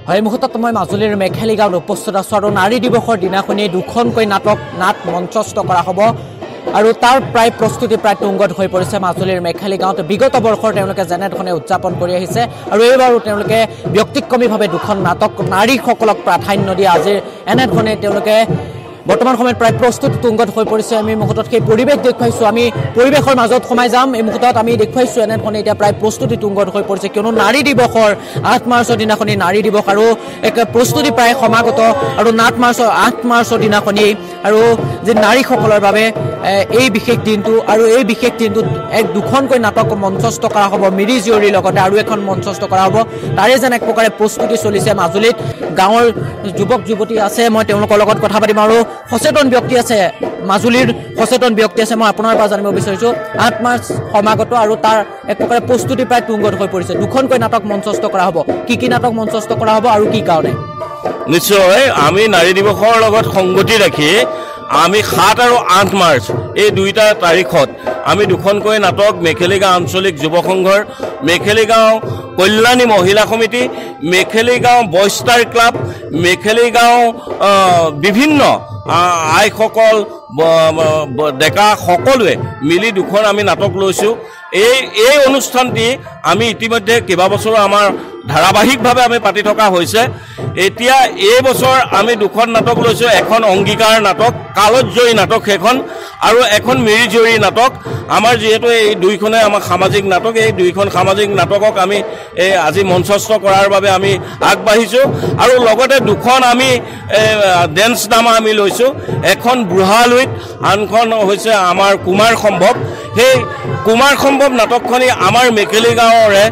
হয় মুহূৰ্তত মই মাজুলীৰ মেঘেলি গাঁৱত উপস্থিত আছোঁ আৰু নাৰী দিৱসৰ দিনাখনি দুখনকৈ নাট মঞ্চস্থ কৰা হ'ব আৰু তাৰ প্ৰায় প্ৰস্তুতি প্ৰায় তুংগত হৈ পৰিছে মাজুলীৰ মেঘেলি গাঁৱত বিগত বৰ্ষৰ তেওঁলোকে যেনেধৰণে উদযাপন কৰি আহিছে আৰু এইবাৰো তেওঁলোকে ব্যক্তিক্ৰমীভাৱে দুখন নাটক নাৰীসকলক প্ৰাধান্য দিয়ে আজি এনেধৰণে তেওঁলোকে বৰ্তমান সময়ত প্ৰায় প্ৰস্তুতি তুংগত হৈ পৰিছে আমি মুহূৰ্তত সেই পৰিৱেশ দেখুৱাইছোঁ আমি পৰিৱেশৰ মাজত সোমাই যাম এই মুহূৰ্তত আমি দেখুৱাইছোঁ এনেধৰণে এতিয়া প্ৰায় প্ৰস্তুতি তুংগত হৈ পৰিছে কিয়নো নাৰী দিৱসৰ 8 মাৰ্চৰ দিনাখনি নাৰী দিৱস আৰু এক প্ৰস্তুতি প্ৰায় সমাগত আৰু 8 মাৰ্চৰ দিনাখনি আৰু যে নাৰীসকলৰ বাবে এই বিশেষ দিনটো আৰু এই বিশেষ দিনটোত এক দুখনকৈ নাটক মঞ্চস্থ কৰা হ'ব মিৰি জীয়ৰীৰ লগতে আৰু এখন মঞ্চস্থ কৰা হ'ব তাৰে যেন এক প্ৰকাৰে প্ৰস্তুতি চলিছে মাজুলীত গাঁৱৰ যুৱক যুৱতী আছে মই তেওঁলোকৰ লগত কথা পাতিম আৰু সচেতন ব্যক্তি আছে মাজুলীৰ সচেতন ব্যক্তি আছে মই আপোনাৰ পৰা জানিব বিচাৰিছোঁ 8 মাৰ্চ সমাগত আৰু তাৰ এক প্ৰকাৰে প্ৰস্তুতি প্ৰায় তুংগত হৈ পৰিছে দুখনকৈ নাটক মঞ্চস্থ কৰা হ'ব কি নাটক মঞ্চস্থ কৰা হ'ব আৰু কি কাৰণে নিশ্চয় আমি নাৰী দিৱসৰ লগত সংগতি ৰাখি আমি 7 আৰু 8 মাৰ্চ এই দুইটা তাৰিখত আমি দুখনকৈ নাটক মেঘেলি গাঁও আঞ্চলিক যুৱ সংঘৰ মেঘেলি গাঁও কল্যাণী মহিলা সমিতি মেঘেলি গাঁও বয়ষ্টাৰ ক্লাব মেঘেলি গাঁও বিভিন্ন আইসকল ডেকা সকলোৱে মিলি দুখন আমি নাটক লৈছোঁ এই অনুষ্ঠানটি আমি ইতিমধ্যে কেইবাবছৰো আমাৰ ধাৰাবাহিকভাৱে আমি পাতি থকা হৈছে এতিয়া এই বছৰ আমি দুখন নাটক লৈছোঁ এখন অংগীকাৰ নাটক কালজয়ী নাটক সেইখন আৰু এখন মিৰি জীয়ৰী নাটক আমাৰ যিহেতু এই দুইখনে আমাৰ সামাজিক নাটক এই দুইখন সামাজিক নাটকক আমি আজি মঞ্চস্থ কৰাৰ বাবে আমি আগবাঢ়িছোঁ আৰু লগতে দুখন আমি ডেন্স ড্ৰামা আমি লৈছোঁ এখন বুঢ়ালুইত আনখন হৈছে আমাৰ কুমাৰ সম্ভৱ সেই কুমাৰ সম্ভৱ নাটকখনি আমাৰ মেঘেলি গাঁৱৰে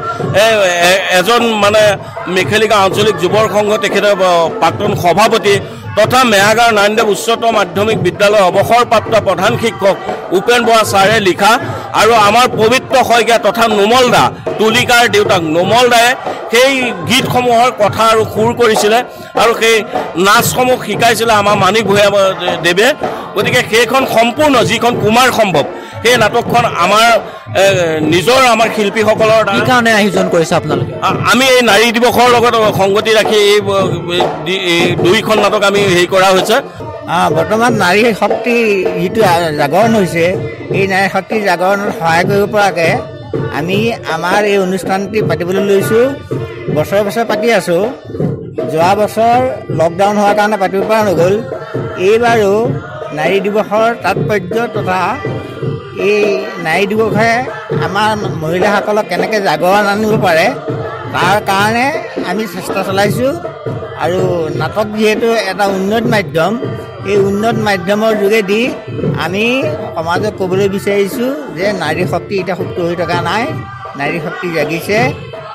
এজন মানে মেঘেলি গাঁও আঞ্চলিক যুৱ সংঘ তেখেতৰ প্ৰাক্তন সভাপতি তথা মেয়াগাঁও নাৰায়ণদেৱ উচ্চতৰ মাধ্যমিক বিদ্যালয়ৰ অৱসৰপ্ৰাপ্ত প্ৰধান শিক্ষক উপেন বৰা ছাৰে লিখা আৰু আমাৰ পবিত্ৰ শইকীয়া তথা নোমল দা তুলিকাৰ দেউতাক নোমল দায়ে সেই গীতসমূহৰ কথা আৰু সুৰ কৰিছিলে আৰু সেই নাচসমূহ শিকাইছিলে আমাৰ মানিক ভূঞা দেৱে গতিকে সেইখন সম্পূৰ্ণ যিখন কুমাৰ সম্ভৱ সেই নাটকখন আমাৰ নিজৰ আমাৰ শিল্পীসকলৰ কাৰণে আয়োজন কৰিছে আপোনালোকে আমি এই নাৰী দিৱসৰ লগত সংগতি ৰাখি এই দুইখন নাটক আমি হেৰি কৰা হৈছে বৰ্তমান নাৰী শক্তি যিটো জাগৰণ হৈছে এই নাৰী শক্তি জাগৰণত সহায় কৰিব পৰাকৈ আমি আমাৰ এই অনুষ্ঠানটি পাতিবলৈ লৈছোঁ বছৰে বছৰে পাতি আছোঁ যোৱা বছৰ লকডাউন হোৱাৰ কাৰণে পাতিব পৰা নগ'ল এইবাৰো নাৰী দিৱসৰ তাৎপৰ্য তথা এই নাৰী দিৱসে আমাৰ মহিলাসকলক কেনেকৈ জাগৰণ আনিব পাৰে তাৰ কাৰণে আমি চেষ্টা চলাইছোঁ আৰু নাটক যিহেতু এটা উন্নত মাধ্যম এই উন্নত মাধ্যমৰ যোগেদি আমি সমাজক ক'বলৈ বিচাৰিছোঁ যে নাৰী শক্তি এতিয়া সুপ্ত হৈ থকা নাই নাৰী শক্তি জাগিছে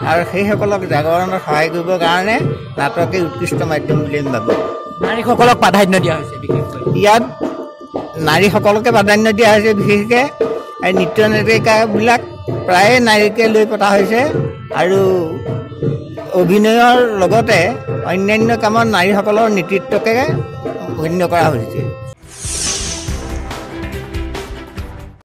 আৰু সেইসকলক জাগৰণত সহায় কৰিবৰ কাৰণে নাটকেই উৎকৃষ্ট মাধ্যম বুলি আমি ভাবোঁ নাৰীসকলক প্ৰাধান্য দিয়া হৈছে বিশেষকৈ ইয়াত নাৰীসকলকে প্ৰাধান্য দিয়া হৈছে বিশেষকৈ এই নৃত্য নাটিকাবিলাক প্ৰায়ে নাৰীকে লৈ পতা হৈছে আৰু অভিনয়ৰ লগতে অন্যান্য কামত নাৰীসকলৰ নেতৃত্বকে গণ্য কৰা হৈছে